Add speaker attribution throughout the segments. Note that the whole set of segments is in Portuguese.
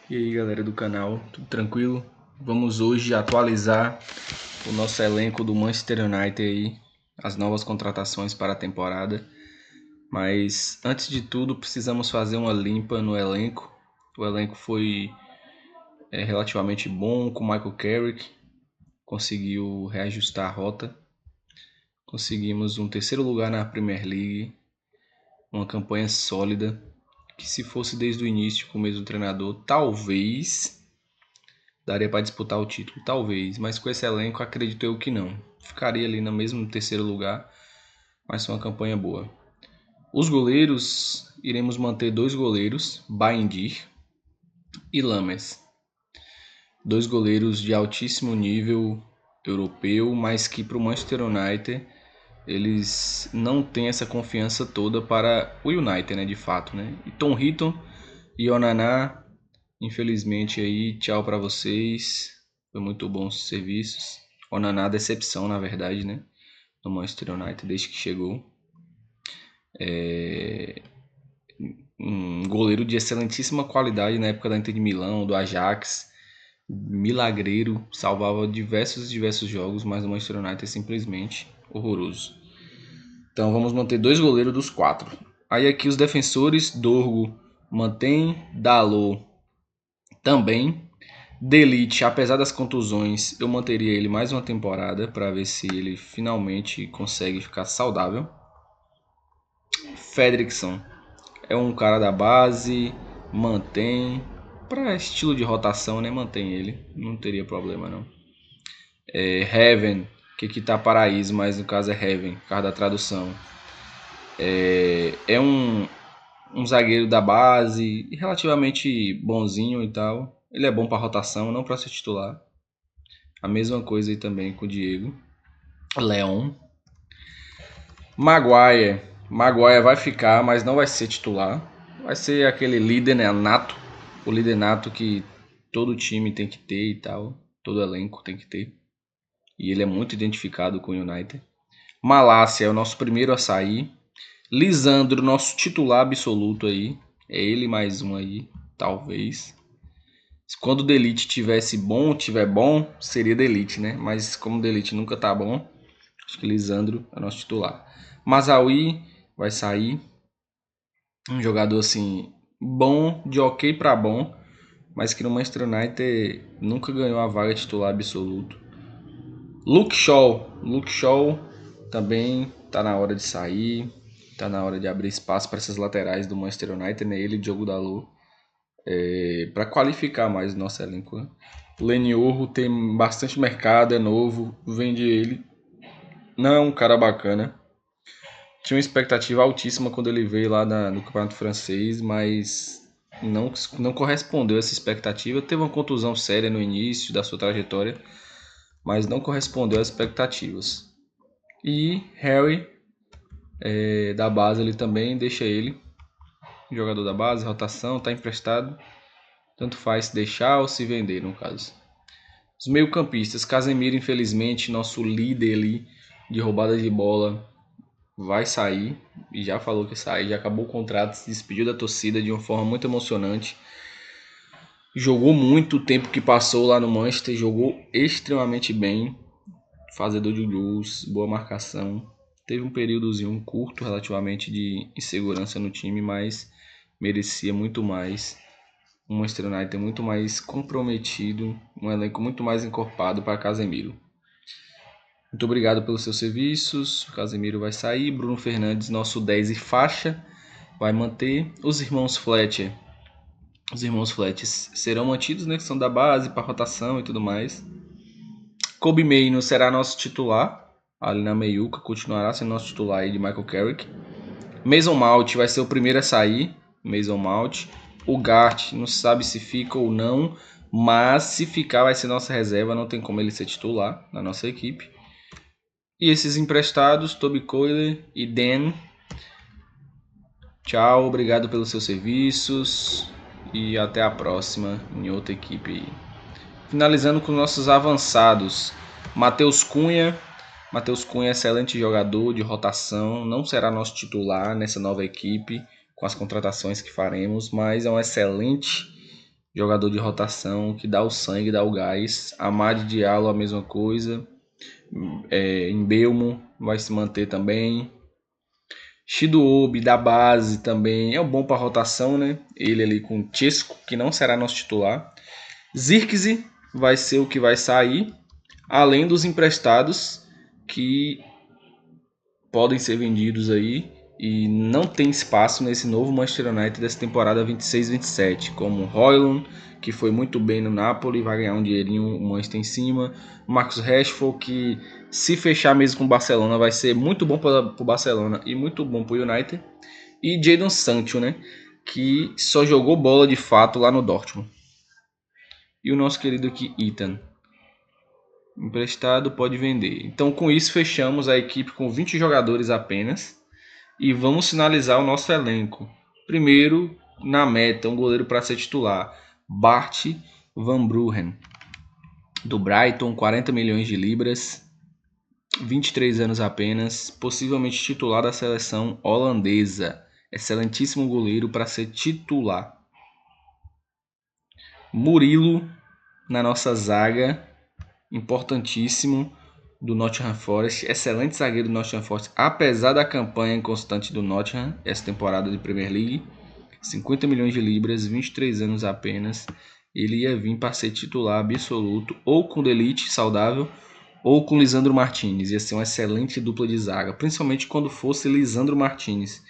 Speaker 1: E aí galera do canal, tudo tranquilo? Vamos hoje atualizar o nosso elenco do Manchester United aí, as novas contratações para a temporada. Mas antes de tudo precisamos fazer uma limpa no elenco. O elenco foi relativamente bom com o Michael Carrick, conseguiu reajustar a rota. Conseguimos um terceiro lugar na Premier League, uma campanha sólida, que se fosse desde o início com o mesmo treinador, talvez daria para disputar o título, talvez, mas com esse elenco acredito eu que não. Ficaria ali no mesmo terceiro lugar, mas foi uma campanha boa. Os goleiros, iremos manter dois goleiros, Baindir e Lames. Dois goleiros de altíssimo nível europeu, mas que para o Manchester United eles não têm essa confiança toda para o United, né, de fato, né? E Tom Heaton e Onana, infelizmente aí, tchau para vocês. Foi muito bom os serviços. Onana, decepção, na verdade, né? No Manchester United, desde que chegou. Um goleiro de excelentíssima qualidade na época da Inter de Milão, do Ajax. Milagreiro, salvava diversos jogos, mas no Manchester United é simplesmente horroroso. Então vamos manter dois goleiros dos quatro. Aí aqui os defensores, Dorgo mantém, Dalot também. De Ligt, apesar das contusões, eu manteria ele mais uma temporada para ver se ele finalmente consegue ficar saudável. Fredrickson é um cara da base, mantém. Para estilo de rotação, né? Mantém ele, não teria problema não. Heaven, que aqui tá paraíso, mas no caso é Heaven, por causa da tradução. É um zagueiro da base, relativamente bonzinho e tal. Ele é bom para rotação, não para ser titular. A mesma coisa aí também com o Diego. Leon. Maguire vai ficar, mas não vai ser titular. Vai ser aquele líder, né, nato. O líder nato que todo time tem que ter e tal. Todo elenco tem que ter. E ele é muito identificado com o United. Malásia é o nosso primeiro a sair. Lisandro, nosso titular absoluto aí. É ele mais um aí, talvez. Quando o De Ligt tiver bom, seria De Ligt, né? Mas como o De Ligt nunca tá bom, acho que Lisandro é nosso titular. Mazawi vai sair. Um jogador assim, bom, de ok para bom, mas que no Manchester United nunca ganhou a vaga titular absoluto. Luke Shaw também tá na hora de sair. Tá na hora de abrir espaço para essas laterais do Manchester United, né? Ele e Diogo Dalot. Para qualificar mais o nosso elenco. Né? O Leniorro tem bastante mercado, é novo, vende ele. Não é um cara bacana. Tinha uma expectativa altíssima quando ele veio lá no Campeonato Francês, mas não correspondeu a essa expectativa. Teve uma contusão séria no início da sua trajetória, mas não correspondeu às expectativas. E Harry, da base, ele também deixa ele. Jogador da base, rotação, está emprestado. Tanto faz se deixar ou se vender, no caso. Os meio-campistas, Casemiro, infelizmente, nosso líder ali de roubada de bola, vai sair. E já falou que sai, já acabou o contrato, se despediu da torcida de uma forma muito emocionante. Jogou muito o tempo que passou lá no Manchester, jogou extremamente bem. Fazedor de gols, boa marcação. Teve um períodozinho curto relativamente de insegurança no time, mas merecia muito mais. O Manchester United é muito mais comprometido, um elenco muito mais encorpado para Casemiro. Muito obrigado pelos seus serviços. O Casemiro vai sair. Bruno Fernandes, nosso 10 e faixa, vai manter. Os irmãos Fletcher serão mantidos, né? Que são da base para rotação e tudo mais. Kobe Mainoo será nosso titular ali na meiuca, continuará sendo nosso titular aí de Michael Carrick. Mason Mount vai ser o primeiro a sair. Mason Mount. O Gart não sabe se fica ou não, mas se ficar vai ser nossa reserva, não tem como ele ser titular na nossa equipe. E esses emprestados, Toby Coyle e Dan. Tchau, obrigado pelos seus serviços e até a próxima em outra equipe. Finalizando com nossos avançados, Matheus Cunha, excelente jogador de rotação, não será nosso titular nessa nova equipe com as contratações que faremos, mas é um excelente jogador de rotação, que dá o sangue, dá o gás. Amad Diallo, a mesma coisa. Mbeumo vai se manter também. Chidobe da base também é um bom para rotação, né? Ele ali com o Chesco, que não será nosso titular. Zirkzee vai ser o que vai sair, além dos emprestados que podem ser vendidos aí e não tem espaço nesse novo Manchester United dessa temporada 26-27, como Højlund, que foi muito bem no Napoli, vai ganhar um dinheirinho, o Manchester em cima. Marcus Rashford, que se fechar mesmo com o Barcelona, vai ser muito bom para o Barcelona e muito bom para o United. E Jadon Sancho, né, que só jogou bola de fato lá no Dortmund. E o nosso querido aqui, Ethan. Emprestado, pode vender. Então, com isso, fechamos a equipe com 20 jogadores apenas. E vamos finalizar o nosso elenco. Primeiro, na meta, um goleiro para ser titular. Bart Van Bruggen, do Brighton, 40 milhões de libras. 23 anos apenas. Possivelmente titular da seleção holandesa. Excelentíssimo goleiro para ser titular. Murilo, na nossa zaga. Importantíssimo, do Nottingham Forest, excelente zagueiro do Nottingham Forest, apesar da campanha inconstante do Nottingham essa temporada de Premier League. 50 milhões de libras, 23 anos apenas. Ele ia vir para ser titular absoluto, ou com o Delite saudável, ou com Lisandro Martinez. Ia ser uma excelente dupla de zaga, principalmente quando fosse Lisandro Martinez,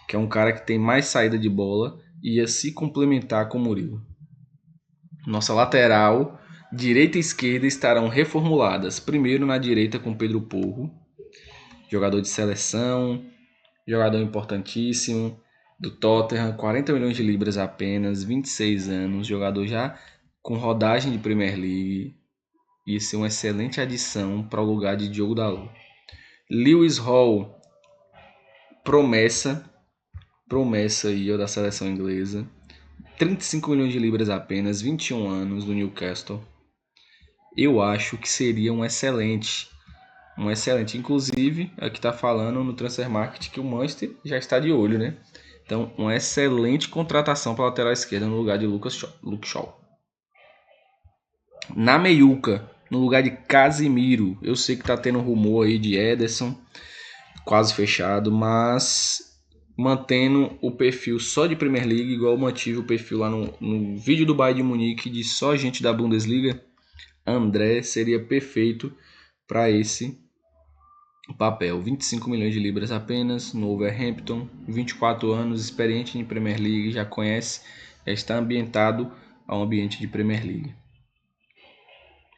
Speaker 1: que é um cara que tem mais saída de bola e ia se complementar com o Murilo. Nossa lateral, direita e esquerda estarão reformuladas. Primeiro na direita com Pedro Porro, jogador de seleção, jogador importantíssimo do Tottenham, 40 milhões de libras apenas, 26 anos, jogador já com rodagem de Premier League. Isso é uma excelente adição para o lugar de Diogo Dalot. Lewis Hall, promessa aí da seleção inglesa. 35 milhões de libras apenas, 21 anos, do Newcastle. Eu acho que seria um excelente. Inclusive, aqui está falando no Transfer Market que o Manchester já está de olho, né? Então, uma excelente contratação para a lateral esquerda no lugar de Luke Shaw. Na meiuca, no lugar de Casemiro, eu sei que está tendo rumor aí de Ederson, quase fechado, mas mantendo o perfil só de Premier League, igual eu mantive o perfil lá no vídeo do Bayern de Munique de só gente da Bundesliga. André seria perfeito para esse papel. 25 milhões de libras apenas no Wolverhampton, 24 anos, experiente em Premier League, já conhece, já está ambientado ao ambiente de Premier League.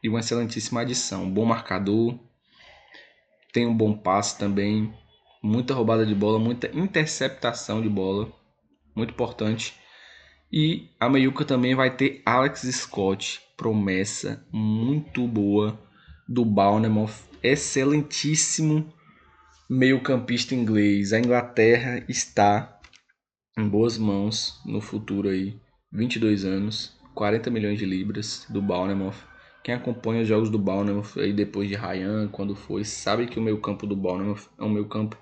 Speaker 1: E uma excelentíssima adição, bom marcador, tem um bom passe também, muita roubada de bola, muita interceptação de bola, muito importante. E a meiuca também vai ter Alex Scott, promessa muito boa do Bournemouth, excelentíssimo meio-campista inglês. A Inglaterra está em boas mãos no futuro aí. 22 anos, 40 milhões de libras do Bournemouth. Quem acompanha os jogos do Bournemouth aí depois de Ryan, quando foi, sabe que o meio-campo do Bournemouth é um meio-campo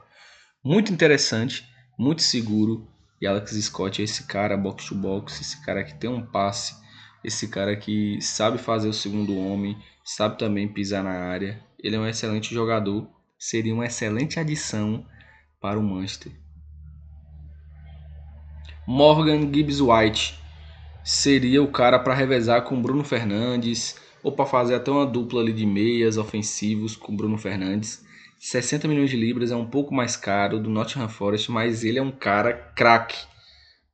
Speaker 1: muito interessante, muito seguro. E Alex Scott é esse cara box to box, esse cara que tem um passe, esse cara que sabe fazer o segundo homem, sabe também pisar na área. Ele é um excelente jogador, seria uma excelente adição para o Manchester. Morgan Gibbs White seria o cara para revezar com Bruno Fernandes, ou para fazer até uma dupla ali de meias ofensivos com Bruno Fernandes. 60 milhões de libras é um pouco mais caro do Nottingham Forest, mas ele é um cara craque.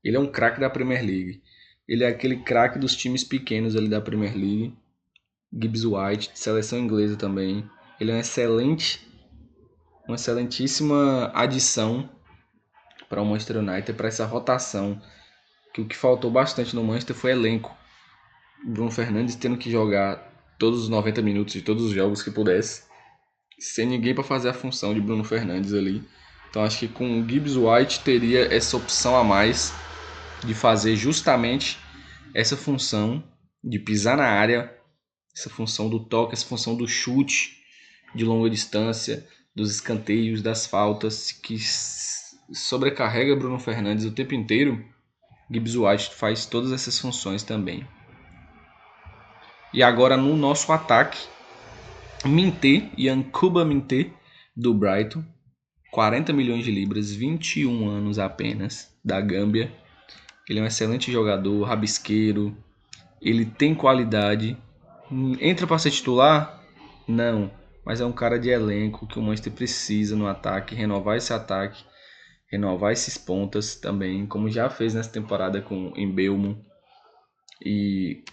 Speaker 1: Ele é um craque da Premier League. Ele é aquele craque dos times pequenos ali da Premier League. Gibbs White, de seleção inglesa também. Ele é uma excelentíssima adição para o Manchester United, para essa rotação. Que o que faltou bastante no Manchester foi elenco. Bruno Fernandes tendo que jogar todos os 90 minutos de todos os jogos que pudesse, sem ninguém para fazer a função de Bruno Fernandes ali. Então acho que com o Gibbs White teria essa opção a mais de fazer justamente essa função de pisar na área, essa função do toque, essa função do chute de longa distância, dos escanteios, das faltas, que sobrecarrega Bruno Fernandes o tempo inteiro. Gibbs White faz todas essas funções também. E agora no nosso ataque, Minteh, Yankuba Minteh, do Brighton, 40 milhões de libras, 21 anos apenas, da Gâmbia. Ele é um excelente jogador, rabisqueiro, ele tem qualidade. Entra para ser titular? Não, mas é um cara de elenco que o Manchester precisa no ataque, renovar esse ataque, renovar esses pontas também, como já fez nessa temporada com Mbeumo e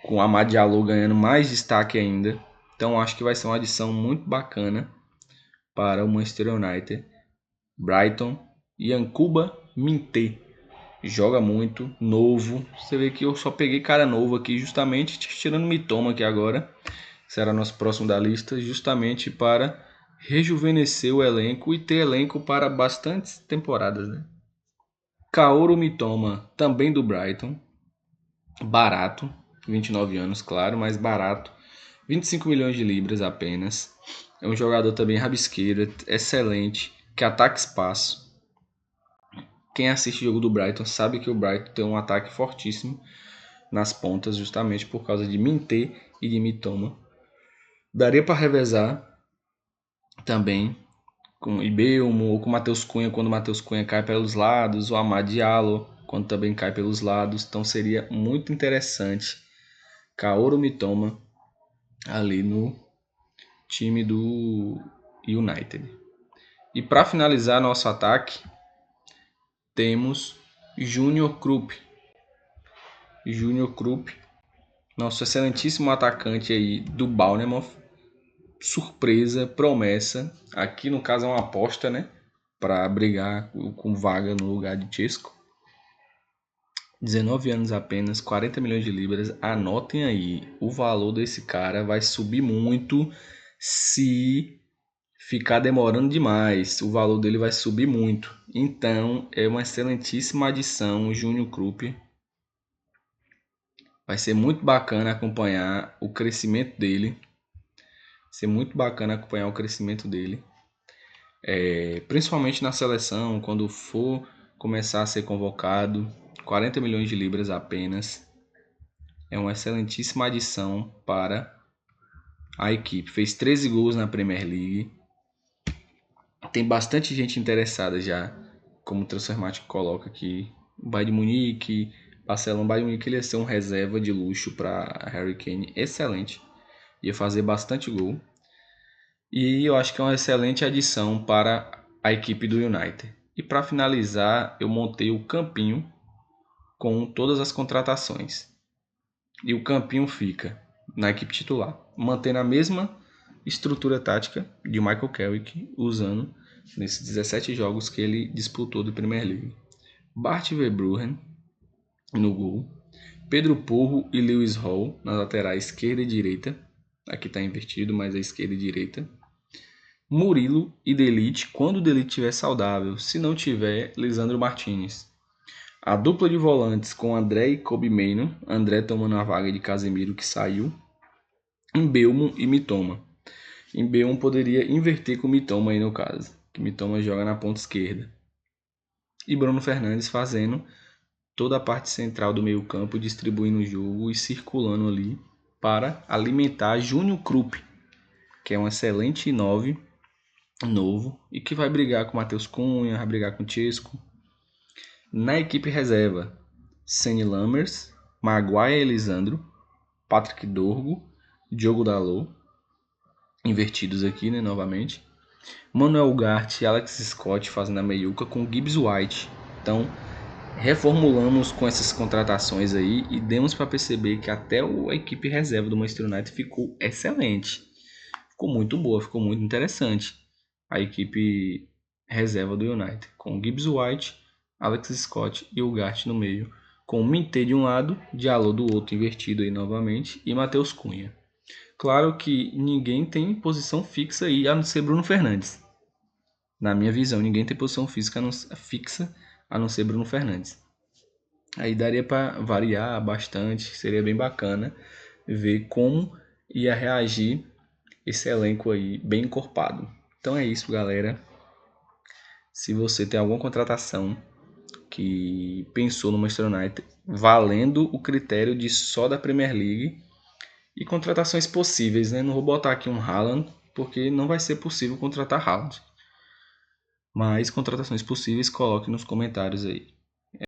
Speaker 1: com Amad Diallo ganhando mais destaque ainda. Então acho que vai ser uma adição muito bacana para o Manchester United. Brighton, Yankuba Minteh. Joga muito, novo. Você vê que eu só peguei cara novo aqui, justamente tirando Mitoma aqui agora. Será nosso próximo da lista, justamente para rejuvenescer o elenco e ter elenco para bastantes temporadas, né? Kaoru Mitoma, também do Brighton. Barato, 29 anos, claro, mas barato. 25 milhões de libras apenas. É um jogador também rabisqueiro, excelente, que ataca espaço. Quem assiste o jogo do Brighton sabe que o Brighton tem um ataque fortíssimo nas pontas, justamente por causa de Minteh e de Mitoma. Daria para revezar também com Mbeumo ou com o Matheus Cunha, quando o Matheus Cunha cai pelos lados, o Amad Diallo, quando também cai pelos lados. Então seria muito interessante Kaoru Mitoma ali no time do United. E para finalizar nosso ataque, temos Junior Krupp. Junior Krupp, nosso excelentíssimo atacante aí do Bournemouth. Surpresa, promessa. Aqui no caso é uma aposta, né? Para brigar com vaga no lugar de Chesco. 19 anos apenas, 40 milhões de libras. Anotem aí, o valor desse cara vai subir muito se ficar demorando demais. O valor dele vai subir muito. Então, é uma excelentíssima adição, o Júnior Krupp. Vai ser muito bacana acompanhar o crescimento dele. Vai ser muito bacana acompanhar o crescimento dele. Principalmente na seleção, quando for começar a ser convocado. 40 milhões de libras apenas. É uma excelentíssima adição para a equipe. Fez 13 gols na Premier League. Tem bastante gente interessada já, como o Transfermarkt coloca aqui. O Bayern de Munique, Barcelona. O Bayern de Munique ele ia ser um reserva de luxo para Harry Kane. Excelente. Ia fazer bastante gol. E eu acho que é uma excelente adição para a equipe do United. E para finalizar, eu montei o campinho com todas as contratações. E o campinho fica na equipe titular, mantendo a mesma estrutura tática de Michael Carrick, usando nesses 17 jogos que ele disputou do Premier League. Bart Verbruggen no gol, Pedro Porro e Lewis Hall nas laterais esquerda e direita. Aqui está invertido, mas é esquerda e direita. Murilo e De Ligt, quando o De Ligt estiver saudável. Se não tiver, Lisandro Martinez. A dupla de volantes com André e Kobe Mainoo. André tomando a vaga de Casemiro, que saiu. Mbeumo e Mitoma. Mbeumo poderia inverter com o Mitoma aí no caso, que Mitoma joga na ponta esquerda. E Bruno Fernandes fazendo toda a parte central do meio campo, distribuindo o jogo e circulando ali para alimentar Júnior Krupp, que é um excelente 9 novo e que vai brigar com Matheus Cunha, vai brigar com o Chesco. Na equipe reserva, Seny Lammers, Maguire Elisandro, Patrick Dorgu, Diogo Dalot, invertidos aqui, né, novamente. Manuel Ugarte e Alex Scott fazendo a meiuca com Gibbs White. Então, reformulamos com essas contratações aí e demos para perceber que até a equipe reserva do Manchester United ficou excelente. Ficou muito boa, ficou muito interessante. A equipe reserva do United, com Gibbs White, Alex Scott e Ugarte no meio, com Minteh de um lado, Diallo do outro invertido aí novamente e Matheus Cunha. Claro que ninguém tem posição fixa aí, a não ser Bruno Fernandes. Na minha visão, ninguém tem posição fixa a não ser Bruno Fernandes. Aí daria para variar bastante, seria bem bacana ver como ia reagir esse elenco aí bem encorpado. Então é isso, galera. Se você tem alguma contratação que pensou no Manchester United, valendo o critério de só da Premier League e contratações possíveis, né? Não vou botar aqui um Haaland, porque não vai ser possível contratar Haaland. Mas contratações possíveis, coloque nos comentários aí.